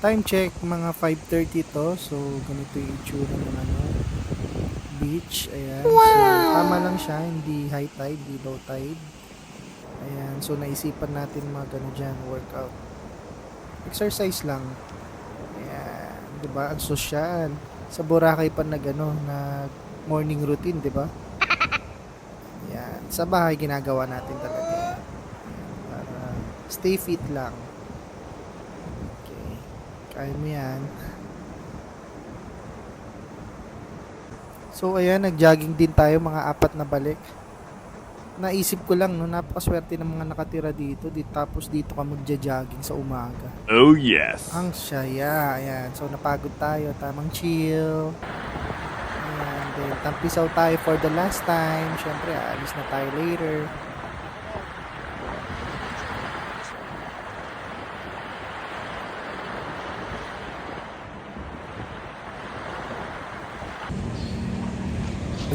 time check, mga 5:30 to. So, ganito yung itsura ng beach. Ayan. Wow! So, tama lang siya. Hindi high tide, hindi low tide. Ayan. So, naisipan natin dyan, workout. Exercise lang. Ayan. Diba? Ang sosyal. Sa Boracay pa na morning routine, diba? Ayan. Sa bahay, ginagawa natin talaga yan. Ayan. Para stay fit lang. Kaya mo yan. So ayan, nag-jogging din tayo mga 4 na balik. Naisip ko lang, napakaswerte ng mga nakatira dito. Tapos dito ka magja-jogging sa umaga. Oh yes! Ang saya. Ayan, so napagod tayo. Tamang chill. Ayan, then tampisaw tayo for the last time. Syempre, aalis na tayo later.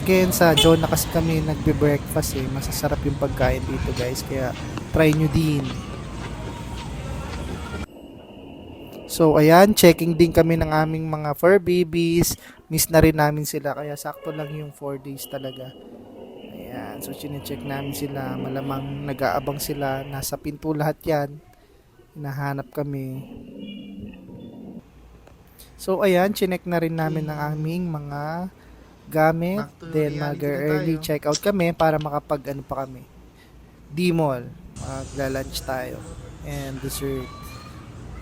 Again, sa John na kasi kami nagbe-breakfast Masasarap yung pagkain dito guys. Kaya try nyo din. So ayan, checking din kami ng aming mga fur babies. Miss na rin namin sila. Kaya sakto lang yung 4 days talaga. Ayan, so chinecheck namin sila. Malamang nag-aabang sila. Nasa pinto lahat yan. Hinahanap kami. So ayan, chinek na rin namin ng aming mga gamit, then mag-early check out kami para makapag pa kami, D-mall, magla-lunch tayo and dessert.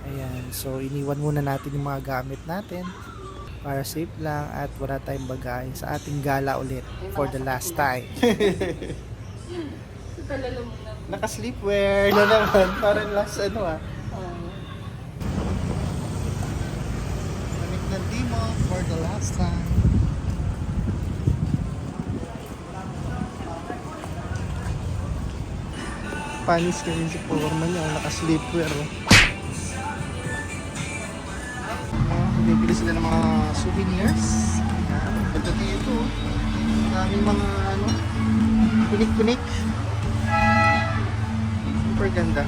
Ayan, so iniwan muna natin yung mga gamit natin para safe lang at wala tayong bagay sa ating gala ulit for the last time. Naka-sleepwear na naman, parang last Lamig ng D-mall for the last time. Panis kasi si Porma niya, naka-sleepwear. Bibili sila ng mga souvenirs. Ganda dito. Maraming mga pinik-pinik. Super ganda.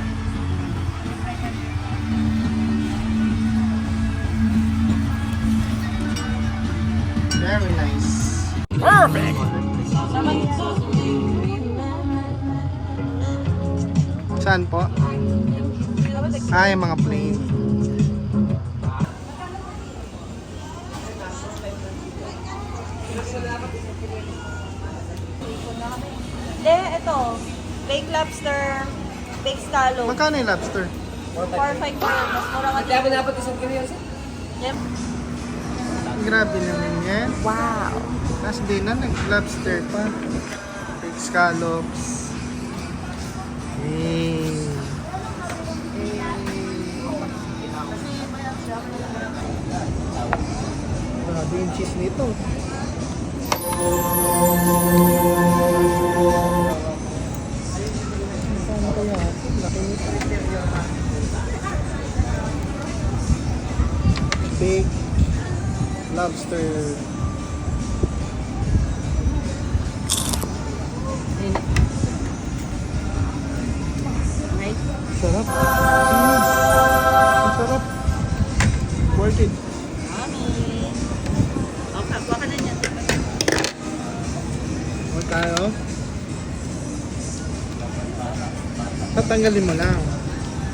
Very nice. Perfect! Saan po? Yung mga plain. Ito. Baked lobster, baked scallop. Magkano yung lobster? 4-5 po. Mas mura ka Kaya dapat isang kilo yun? Yep. Grabe naman yan. Wow. Tapos din na, nag-lobster pa. Baked scallops. Grabe yung cheese nito. Saan kaya? Laki nito. Baked lobster. Sarap. Ang sarap. Worth it. Okay, kuha ka na niyan. Huwag tayo. Tatanggalin mo lang.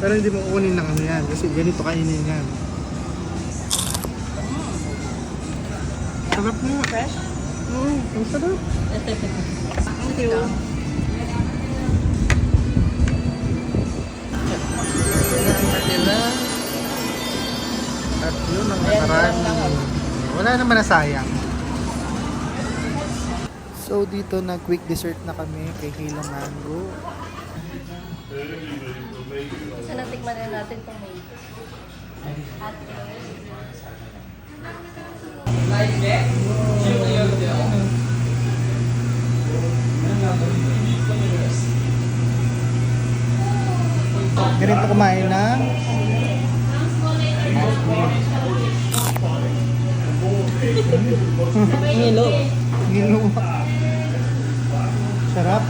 Pero hindi mo kunin ng yan. Kasi ganito kainin yan. Sarap nga. Fresh? Oo, ang sarap. Thank you. At yun ang nakarami. Wala naman na sayang. So dito na quick dessert na kami kay Hilo Mango. So natikman na natin itong may Ganito kumain ng Ngilo. Ngilo. Sarap.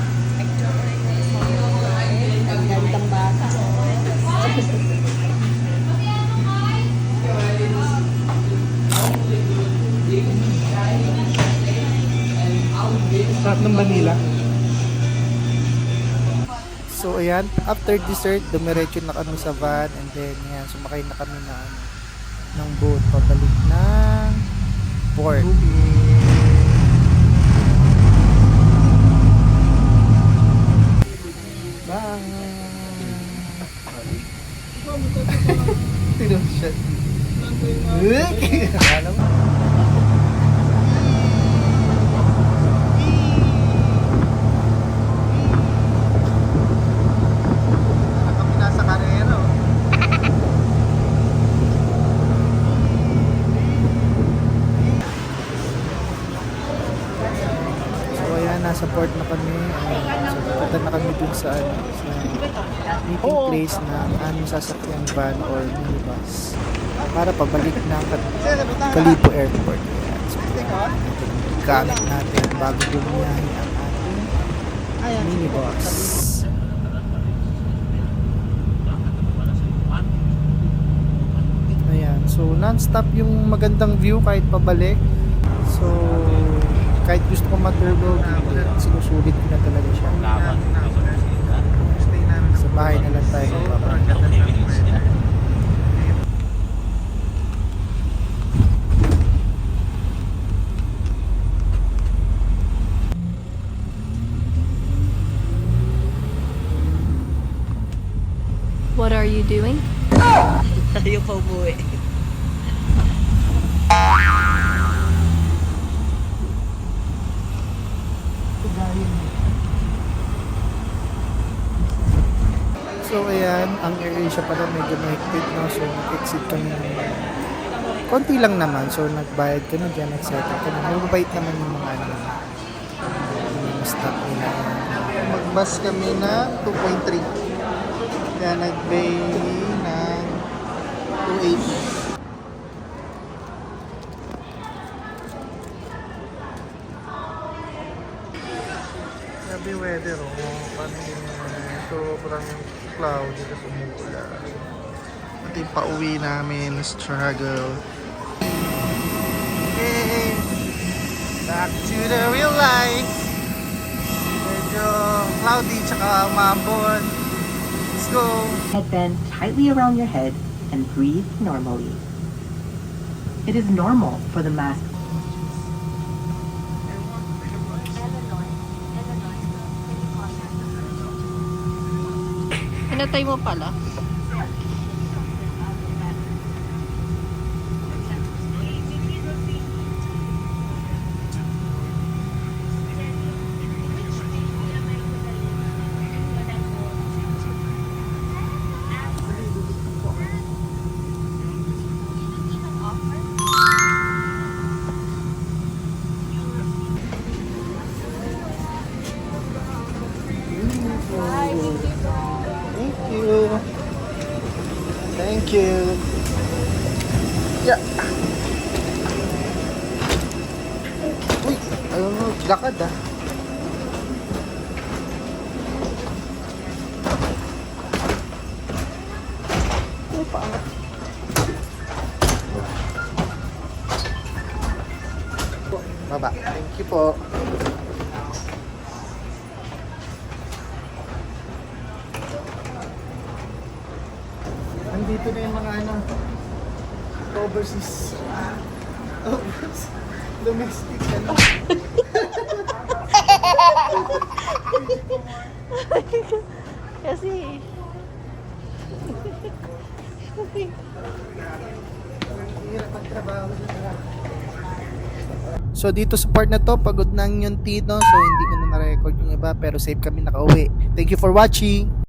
Ang gandang bata. Sarap ng vanilla. So ayan, after dessert, dumiretso na kami sa van and then yan, sumakay na kami ng boat pabalik ng port. Bye! Tinong shot. Alam mo? Kami nasa karero. So ayan, nasa port na kami. So pupunta na kami dun sa meeting place na aming sasakyan van or minibus para pabalik ng Calibo Airport. Ayan. So gamit natin bago bumiyahin ang ating minibus. Ayan, so non-stop yung magandang view kahit pabalik. So kahit gusto ko mag-turbo, sinusulit ko na talaga siya. Sa bahay na lang tayo magpapagod. What are you doing? Ayaw pa umuwi. So ayan, ang AirAsia pala medyo mahigpit, no? So nag-exit kami ng konti lang naman. So nagbayad ka na dyan, etc. Mababait naman yung mga yung stop nila. Mag-bus kami na 2.3. Kaya nag-pay ng 280. Sabi weather, sobrang cloudy kasi umuulan. At yung pauwi namin, struggle. Okay, back to the real life. Medyo cloudy tsaka umambon. Let's go. Head band tightly around your head and breathe normally. It is normal for the mask. Pinatay mo pala. Thank you. Thank you. Yeah. Uy, lakad ah. Uy, paangat. Baba. Thank you po. Nandito na yung mga overseas, domestic Kasi... So dito sa part na to, pagod na yung Tino, so hindi ko na na-record yung iba, pero safe kami nakauwi. Thank you for watching!